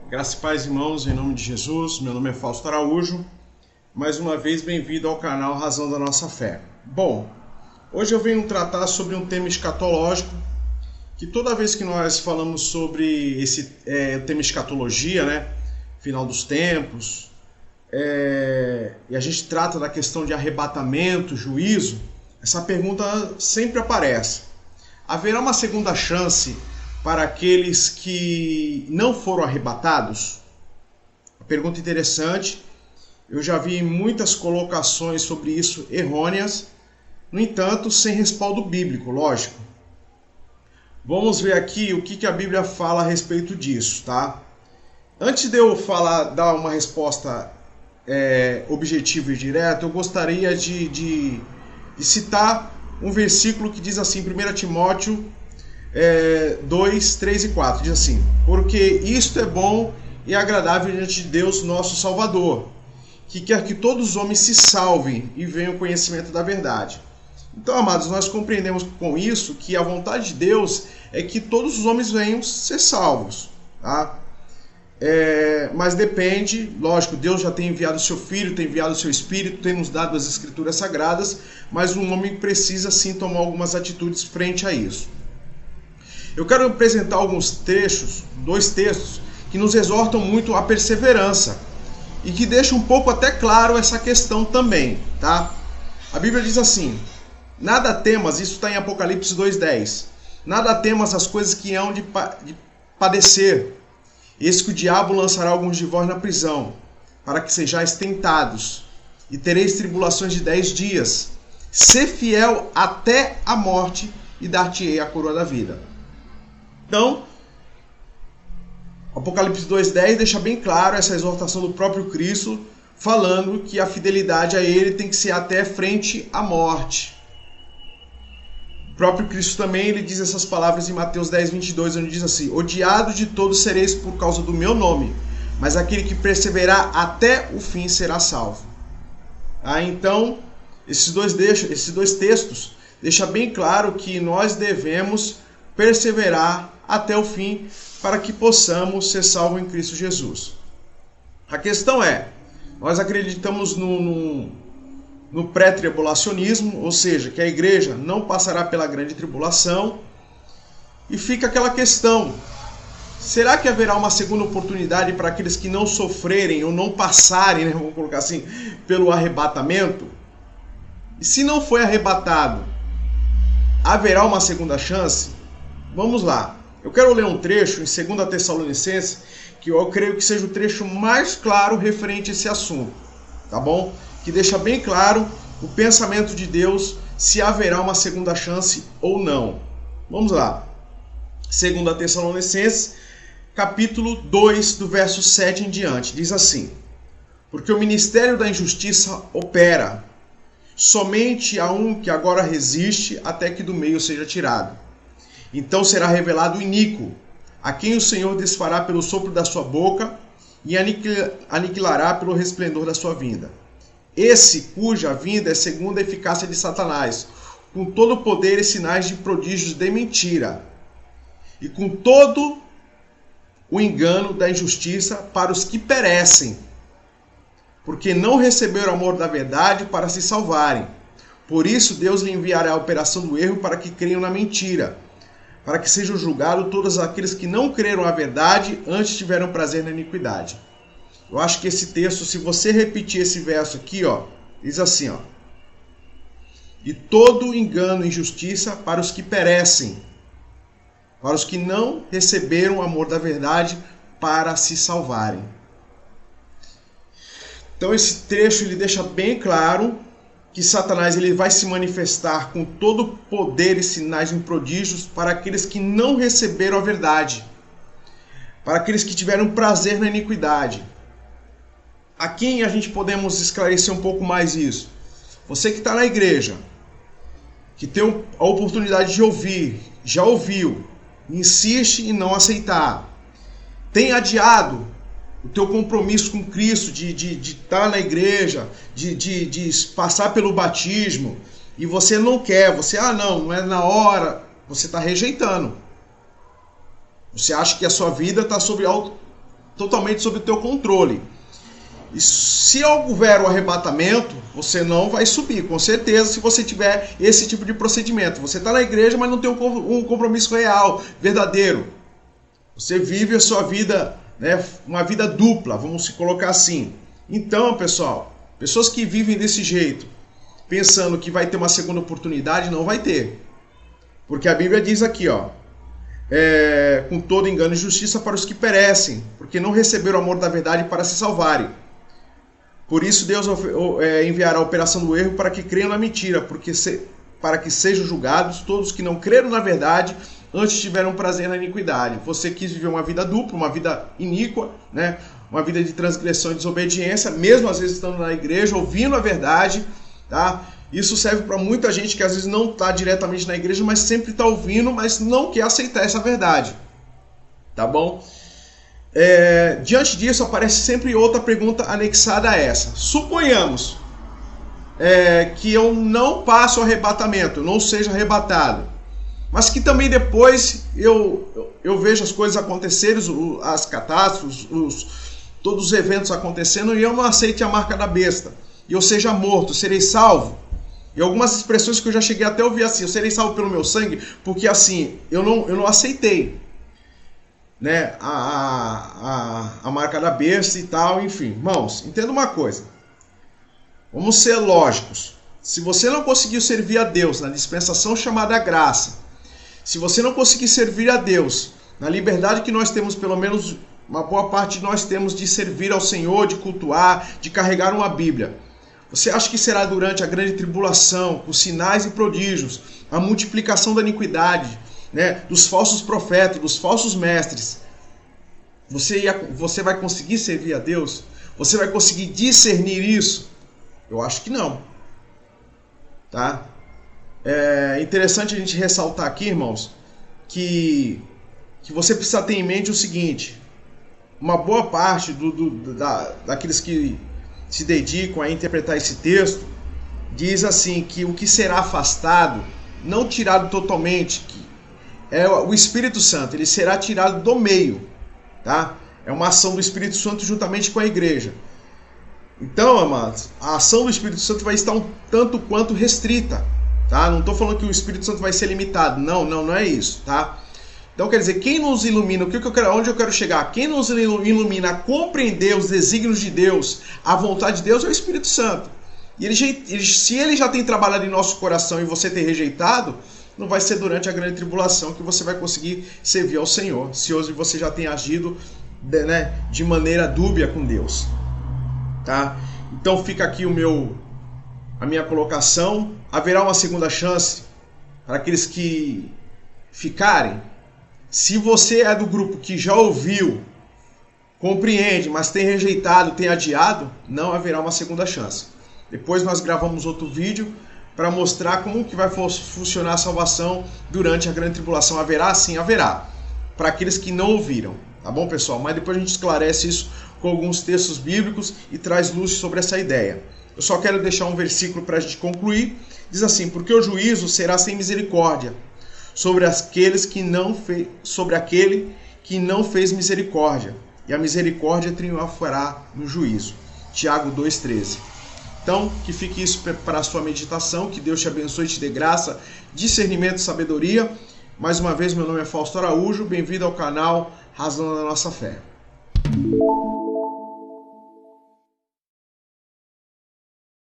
Graças e paz, irmãos, em nome de Jesus. Meu nome é Fausto Araújo. Mais uma vez, bem-vindo ao canal Razão da Nossa Fé. Bom, hoje eu venho tratar sobre um tema escatológico, que toda vez que nós falamos sobre esse tema escatologia, né, final dos tempos, e a gente trata da questão de arrebatamento, juízo, essa pergunta sempre aparece. Haverá uma segunda chance para aqueles que não foram arrebatados? Pergunta interessante. Eu já vi muitas colocações sobre isso errôneas, no entanto, sem respaldo bíblico, lógico. Vamos ver aqui o que a Bíblia fala a respeito disso, tá? Antes de eu dar uma resposta objetiva e direta, eu gostaria de citar um versículo que diz assim, 1 Timóteo 2, 3 e 4, diz assim: porque isto é bom e agradável diante de Deus nosso Salvador, que quer que todos os homens se salvem e venham ao conhecimento da verdade. Então, amados, nós compreendemos com isso que a vontade de Deus é que todos os homens venham ser salvos, tá? Mas depende, lógico, Deus já tem enviado o seu Filho, tem enviado o seu Espírito, tem nos dado as Escrituras Sagradas, mas um homem precisa sim tomar algumas atitudes frente a isso. Eu quero apresentar alguns trechos, 2 textos, que nos exortam muito à perseverança e que deixam um pouco até claro essa questão também, tá? A Bíblia diz assim: nada temas, isso está em Apocalipse 2:10, nada temas as coisas que hão de padecer, eis que o diabo lançará alguns de vós na prisão, para que sejais tentados, e tereis tribulações de 10 dias, ser fiel até a morte, e dar-te-ei a coroa da vida. Então, Apocalipse 2:10 deixa bem claro essa exortação do próprio Cristo, falando que a fidelidade a Ele tem que ser até frente à morte. O próprio Cristo também ele diz essas palavras em Mateus 10:22, onde diz assim: odiado de todos sereis por causa do meu nome, mas aquele que perseverar até o fim será salvo. Então, esses dois textos deixam bem claro que nós devemos perseverar até o fim para que possamos ser salvos em Cristo Jesus. A questão é, nós acreditamos no pré-tribulacionismo, ou seja, que a igreja não passará pela grande tribulação, e fica aquela questão: será que haverá uma segunda oportunidade para aqueles que não sofrerem ou não passarem, né, vamos colocar assim, pelo arrebatamento? E se não foi arrebatado, haverá uma segunda chance? Vamos lá. Eu quero ler um trecho em 2 Tessalonicenses, que eu creio que seja o trecho mais claro referente a esse assunto, tá bom? Que deixa bem claro o pensamento de Deus, se haverá uma segunda chance ou não. Vamos lá. 2 Tessalonicenses, capítulo 2, do verso 7 em diante, diz assim: porque o ministério da injustiça opera, somente há um que agora resiste, até que do meio seja tirado. Então será revelado o iníquo, a quem o Senhor desfará pelo sopro da sua boca e aniquilará pelo resplendor da sua vinda. Esse cuja vinda é segundo a eficácia de Satanás, com todo o poder e sinais de prodígios de mentira, e com todo o engano da injustiça para os que perecem, porque não receberam o amor da verdade para se salvarem. Por isso Deus lhe enviará a operação do erro para que creiam na mentira, para que sejam julgados todos aqueles que não creram a verdade, antes tiveram prazer na iniquidade. Eu acho que esse texto, se você repetir esse verso aqui, diz assim, e todo engano e injustiça para os que perecem, para os que não receberam o amor da verdade para se salvarem. Então esse trecho ele deixa bem claro que Satanás ele vai se manifestar com todo o poder e sinais e prodígios para aqueles que não receberam a verdade, para aqueles que tiveram prazer na iniquidade. A quem a gente podemos esclarecer um pouco mais isso? Você que está na igreja, que tem a oportunidade de ouvir, já ouviu, insiste em não aceitar, tem adiado o teu compromisso com Cristo de estar na igreja, de passar pelo batismo, e você não quer, não é na hora, você está rejeitando. Você acha que a sua vida está totalmente sob o teu controle. E se houver o arrebatamento, você não vai subir, com certeza, se você tiver esse tipo de procedimento. Você está na igreja, mas não tem um compromisso real, verdadeiro. Você vive a sua vida, né, uma vida dupla, vamos se colocar assim. Então, pessoal, pessoas que vivem desse jeito, pensando que vai ter uma segunda oportunidade, não vai ter. Porque a Bíblia diz aqui, ó, com todo engano e justiça para os que perecem, porque não receberam o amor da verdade para se salvarem. Por isso Deus enviará a operação do erro para que creiam na mentira, para que sejam julgados todos que não creram na verdade, antes tiveram prazer na iniquidade. Você quis viver uma vida dupla, uma vida iníqua, né? Uma vida de transgressão e desobediência, mesmo às vezes estando na igreja, ouvindo a verdade, tá? Isso serve para muita gente que às vezes não está diretamente na igreja, mas sempre está ouvindo, mas não quer aceitar essa verdade. Tá bom? Diante disso, aparece sempre outra pergunta anexada a essa. Suponhamos que eu não passe o arrebatamento, não seja arrebatado, mas que também depois eu vejo as coisas acontecerem, as catástrofes, todos os eventos acontecendo, e eu não aceite a marca da besta, e eu seja morto, serei salvo. E algumas expressões que eu já cheguei até a ouvir assim: eu serei salvo pelo meu sangue, porque assim, eu não aceitei, né, a marca da besta e tal, enfim. Irmãos, entenda uma coisa, vamos ser lógicos. Se você não conseguiu servir a Deus na dispensação chamada graça, se você não conseguir servir a Deus na liberdade que nós temos, pelo menos uma boa parte de nós temos, de servir ao Senhor, de cultuar, de carregar uma Bíblia, você acha que será durante a grande tribulação, com sinais e prodígios, a multiplicação da iniquidade, né, dos falsos profetas, dos falsos mestres, você vai conseguir servir a Deus? Você vai conseguir discernir isso? Eu acho que não. Tá? É interessante a gente ressaltar aqui, irmãos, que você precisa ter em mente o seguinte: uma boa parte daqueles que se dedicam a interpretar esse texto diz assim que o que será afastado, não tirado totalmente, é o Espírito Santo, ele será tirado do meio, tá? É uma ação do Espírito Santo juntamente com a igreja. Então, amados, a ação do Espírito Santo vai estar um tanto quanto restrita, tá? Não estou falando que o Espírito Santo vai ser limitado, não é isso, tá? Então, quer dizer, quem nos ilumina, onde eu quero chegar? Quem nos ilumina a compreender os desígnios de Deus, a vontade de Deus, é o Espírito Santo. E se ele já tem trabalhado em nosso coração e você ter rejeitado, não vai ser durante a grande tribulação que você vai conseguir servir ao Senhor, se hoje você já tem agido, né, de maneira dúbia com Deus. Tá? Então fica aqui a minha colocação. Haverá uma segunda chance para aqueles que ficarem. Se você é do grupo que já ouviu, compreende, mas tem rejeitado, tem adiado, não haverá uma segunda chance. Depois nós gravamos outro vídeo para mostrar como que vai funcionar a salvação durante a grande tribulação. Haverá? Sim, haverá. Para aqueles que não ouviram. Tá bom, pessoal? Mas depois a gente esclarece isso com alguns textos bíblicos e traz luz sobre essa ideia. Eu só quero deixar um versículo para a gente concluir. Diz assim: porque o juízo será sem misericórdia sobre aquele que não fez misericórdia, e a misericórdia triunfará no juízo. Tiago 2,13. Então, que fique isso para a sua meditação, que Deus te abençoe e te dê graça, discernimento e sabedoria. Mais uma vez, meu nome é Fausto Araújo, bem-vindo ao canal Razão da Nossa Fé.